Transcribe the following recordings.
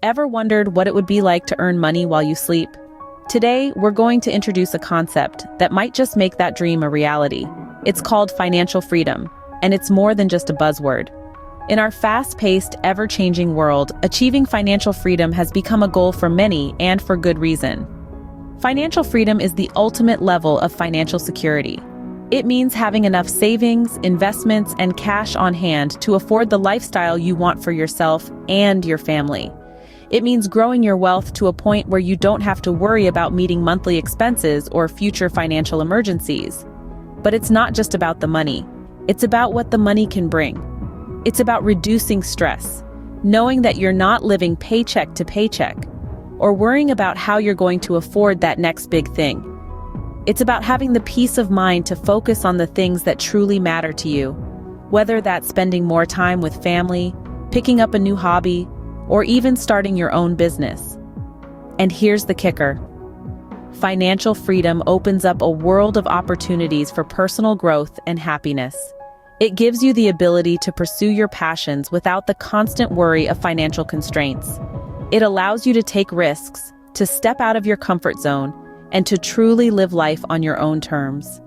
Ever wondered what it would be like to earn money while you sleep? Today, we're going to introduce a concept that might just make that dream a reality. It's called financial freedom, and it's more than just a buzzword. In our fast-paced, ever-changing world, achieving financial freedom has become a goal for many, and for good reason. Financial freedom is the ultimate level of financial security. It means having enough savings, investments, and cash on hand to afford the lifestyle you want for yourself and your family. It means growing your wealth to a point where you don't have to worry about meeting monthly expenses or future financial emergencies. But it's not just about the money. It's about what the money can bring. It's about reducing stress, knowing that you're not living paycheck to paycheck, or worrying about how you're going to afford that next big thing. It's about having the peace of mind to focus on the things that truly matter to you, whether that's spending more time with family, picking up a new hobby, or even starting your own business. And here's the kicker. Financial freedom opens up a world of opportunities for personal growth and happiness. It gives you the ability to pursue your passions without the constant worry of financial constraints. It allows you to take risks, to step out of your comfort zone, and to truly live life on your own terms.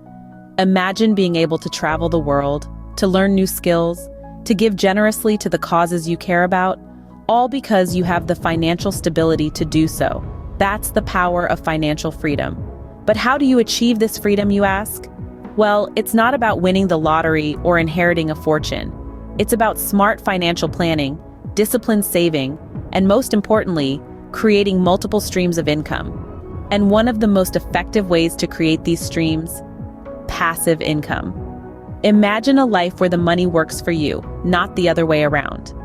Imagine being able to travel the world, to learn new skills, to give generously to the causes you care about, all because you have the financial stability to do so. That's the power of financial freedom. But how do you achieve this freedom, you ask? Well, it's not about winning the lottery or inheriting a fortune. It's about smart financial planning, disciplined saving, and most importantly, creating multiple streams of income. And one of the most effective ways to create these streams: passive income. Imagine a life where the money works for you, not the other way around.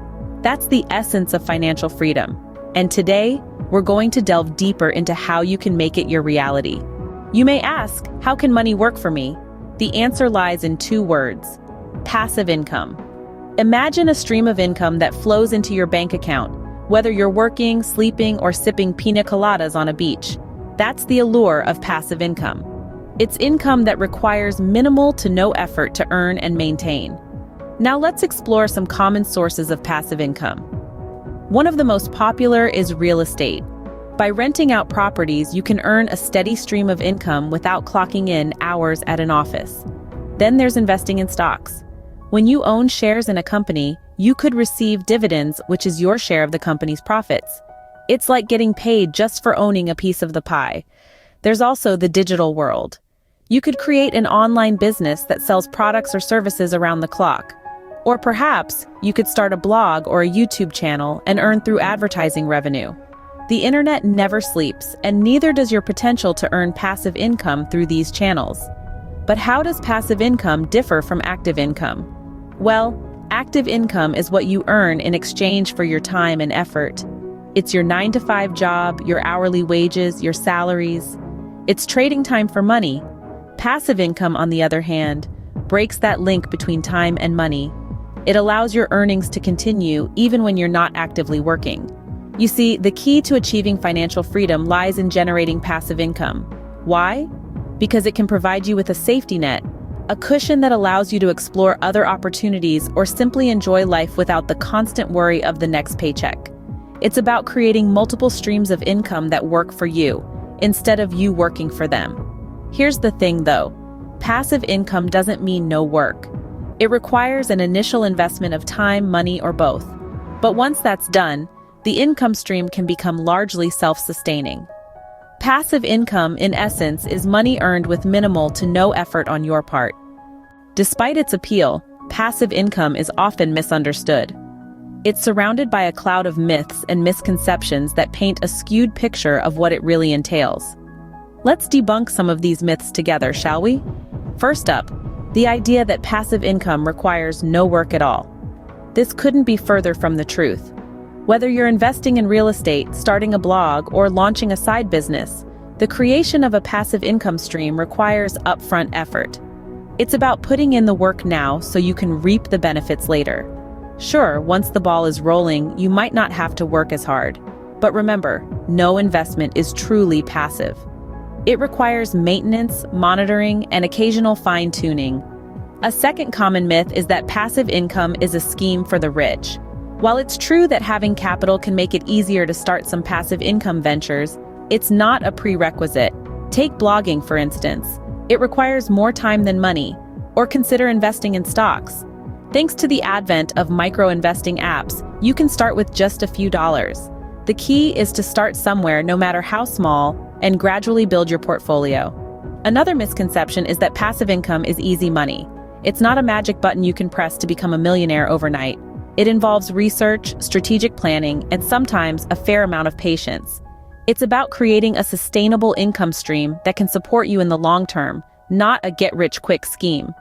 That's the essence of financial freedom. And today, we're going to delve deeper into how you can make it your reality. You may ask, how can money work for me? The answer lies in two words: passive income. Imagine a stream of income that flows into your bank account, whether you're working, sleeping, or sipping pina coladas on a beach. That's the allure of passive income. It's income that requires minimal to no effort to earn and maintain. Now let's explore some common sources of passive income. One of the most popular is real estate. By renting out properties, you can earn a steady stream of income without clocking in hours at an office. Then there's investing in stocks. When you own shares in a company, you could receive dividends, which is your share of the company's profits. It's like getting paid just for owning a piece of the pie. There's also the digital world. You could create an online business that sells products or services around the clock. Or perhaps you could start a blog or a YouTube channel and earn through advertising revenue. The internet never sleeps, and neither does your potential to earn passive income through these channels. But how does passive income differ from active income? Well, active income is what you earn in exchange for your time and effort. It's your 9-to-5 job, your hourly wages, your salaries. It's trading time for money. Passive income, on the other hand, breaks that link between time and money. It allows your earnings to continue even when you're not actively working. You see, the key to achieving financial freedom lies in generating passive income. Why? Because it can provide you with a safety net, a cushion that allows you to explore other opportunities or simply enjoy life without the constant worry of the next paycheck. It's about creating multiple streams of income that work for you, instead of you working for them. Here's the thing though, passive income doesn't mean no work. It requires an initial investment of time, money, or both. But once that's done, the income stream can become largely self-sustaining. Passive income, in essence, is money earned with minimal to no effort on your part. Despite its appeal, passive income is often misunderstood. It's surrounded by a cloud of myths and misconceptions that paint a skewed picture of what it really entails. Let's debunk some of these myths together, shall we? First up, the idea that passive income requires no work at all. This couldn't be further from the truth. Whether you're investing in real estate, starting a blog, or launching a side business, the creation of a passive income stream requires upfront effort. It's about putting in the work now so you can reap the benefits later. Sure, once the ball is rolling, you might not have to work as hard. But remember, no investment is truly passive. It requires maintenance, monitoring, and occasional fine-tuning. A second common myth is that passive income is a scheme for the rich. While it's true that having capital can make it easier to start some passive income ventures, it's not a prerequisite. Take blogging, for instance. It requires more time than money. Or consider investing in stocks. Thanks to the advent of micro-investing apps, you can start with just a few dollars. The key is to start somewhere, no matter how small, and gradually build your portfolio. Another misconception is that passive income is easy money. It's not a magic button you can press to become a millionaire overnight. It involves research, strategic planning, and sometimes a fair amount of patience. It's about creating a sustainable income stream that can support you in the long term, not a get-rich-quick scheme.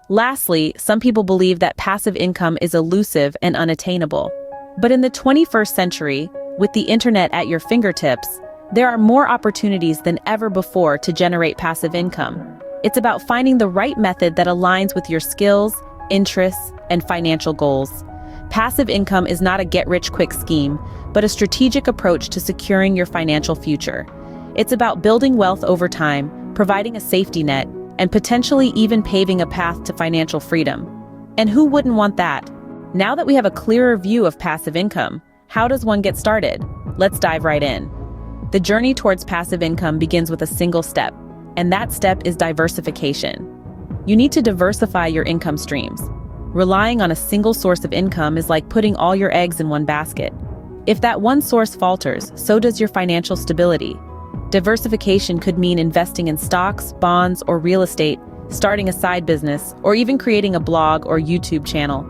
Lastly, some people believe that passive income is elusive and unattainable. But in the 21st century, with the internet at your fingertips, there are more opportunities than ever before to generate passive income. It's about finding the right method that aligns with your skills, interests, and financial goals. Passive income is not a get-rich-quick scheme, but a strategic approach to securing your financial future. It's about building wealth over time, providing a safety net, and potentially even paving a path to financial freedom. And who wouldn't want that? Now that we have a clearer view of passive income, how does one get started? Let's dive right in. The journey towards passive income begins with a single step, and that step is diversification. You need to diversify your income streams. Relying on a single source of income is like putting all your eggs in one basket. If that one source falters, so does your financial stability. Diversification could mean investing in stocks, bonds, or real estate, starting a side business, or even creating a blog or YouTube channel.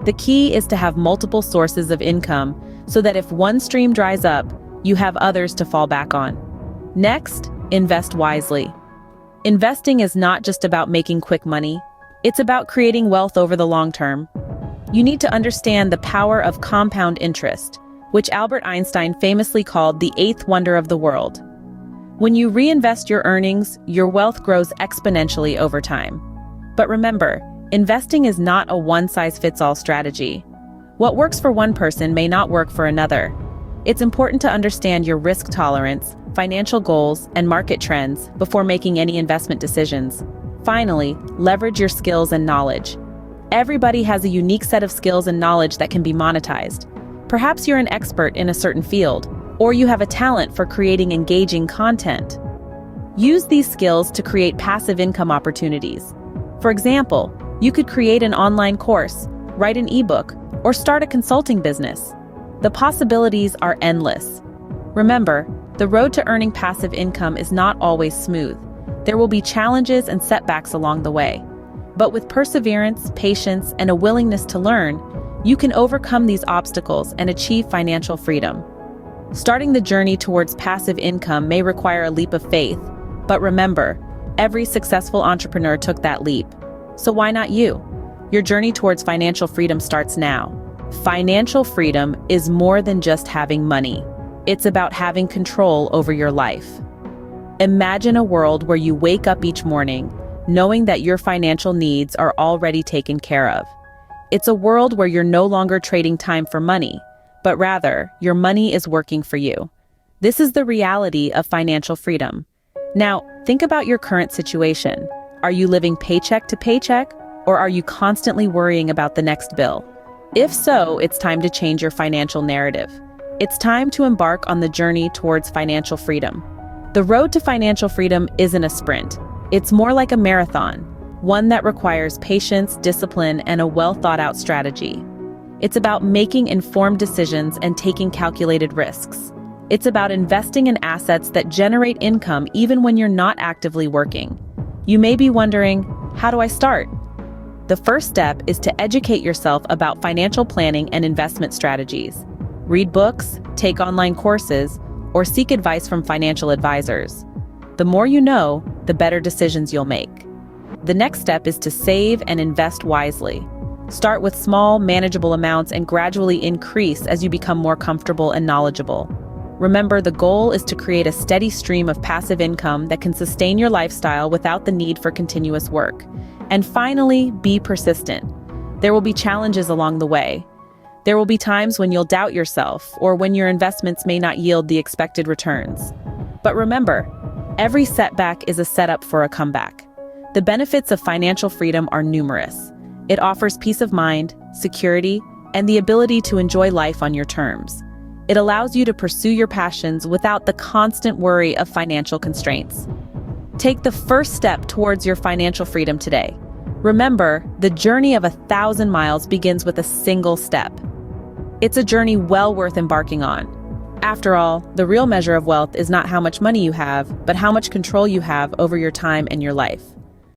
The key is to have multiple sources of income so that if one stream dries up, you have others to fall back on. Next, invest wisely. Investing is not just about making quick money. It's about creating wealth over the long term. You need to understand the power of compound interest, which Albert Einstein famously called the eighth wonder of the world. When you reinvest your earnings, your wealth grows exponentially over time. But remember, investing is not a one-size-fits-all strategy. What works for one person may not work for another. It's important to understand your risk tolerance, financial goals, and market trends before making any investment decisions. Finally, leverage your skills and knowledge. Everybody has a unique set of skills and knowledge that can be monetized. Perhaps you're an expert in a certain field, or you have a talent for creating engaging content. Use these skills to create passive income opportunities. For example, you could create an online course, write an ebook, or start a consulting business. The possibilities are endless. Remember, the road to earning passive income is not always smooth. There will be challenges and setbacks along the way. But with perseverance, patience, and a willingness to learn, you can overcome these obstacles and achieve financial freedom. Starting the journey towards passive income may require a leap of faith, but remember, every successful entrepreneur took that leap. So why not you? Your journey towards financial freedom starts now. Financial freedom is more than just having money. It's about having control over your life. Imagine a world where you wake up each morning knowing that your financial needs are already taken care of. It's a world where you're no longer trading time for money, but rather, your money is working for you. This is the reality of financial freedom. Now, think about your current situation. Are you living paycheck to paycheck, or are you constantly worrying about the next bill? If so, it's time to change your financial narrative. It's time to embark on the journey towards financial freedom. The road to financial freedom isn't a sprint. It's more like a marathon, one that requires patience, discipline, and a well-thought-out strategy. It's about making informed decisions and taking calculated risks. It's about investing in assets that generate income even when you're not actively working. You may be wondering, how do I start? The first step is to educate yourself about financial planning and investment strategies. Read books, take online courses, or seek advice from financial advisors. The more you know, the better decisions you'll make. The next step is to save and invest wisely. Start with small, manageable amounts and gradually increase as you become more comfortable and knowledgeable. Remember, the goal is to create a steady stream of passive income that can sustain your lifestyle without the need for continuous work. And finally, be persistent. There will be challenges along the way. There will be times when you'll doubt yourself or when your investments may not yield the expected returns. But remember, every setback is a setup for a comeback. The benefits of financial freedom are numerous. It offers peace of mind, security, and the ability to enjoy life on your terms. It allows you to pursue your passions without the constant worry of financial constraints. Take the first step towards your financial freedom today. Remember, the journey of 1,000 miles begins with a single step. It's a journey well worth embarking on. After all, the real measure of wealth is not how much money you have, but how much control you have over your time and your life.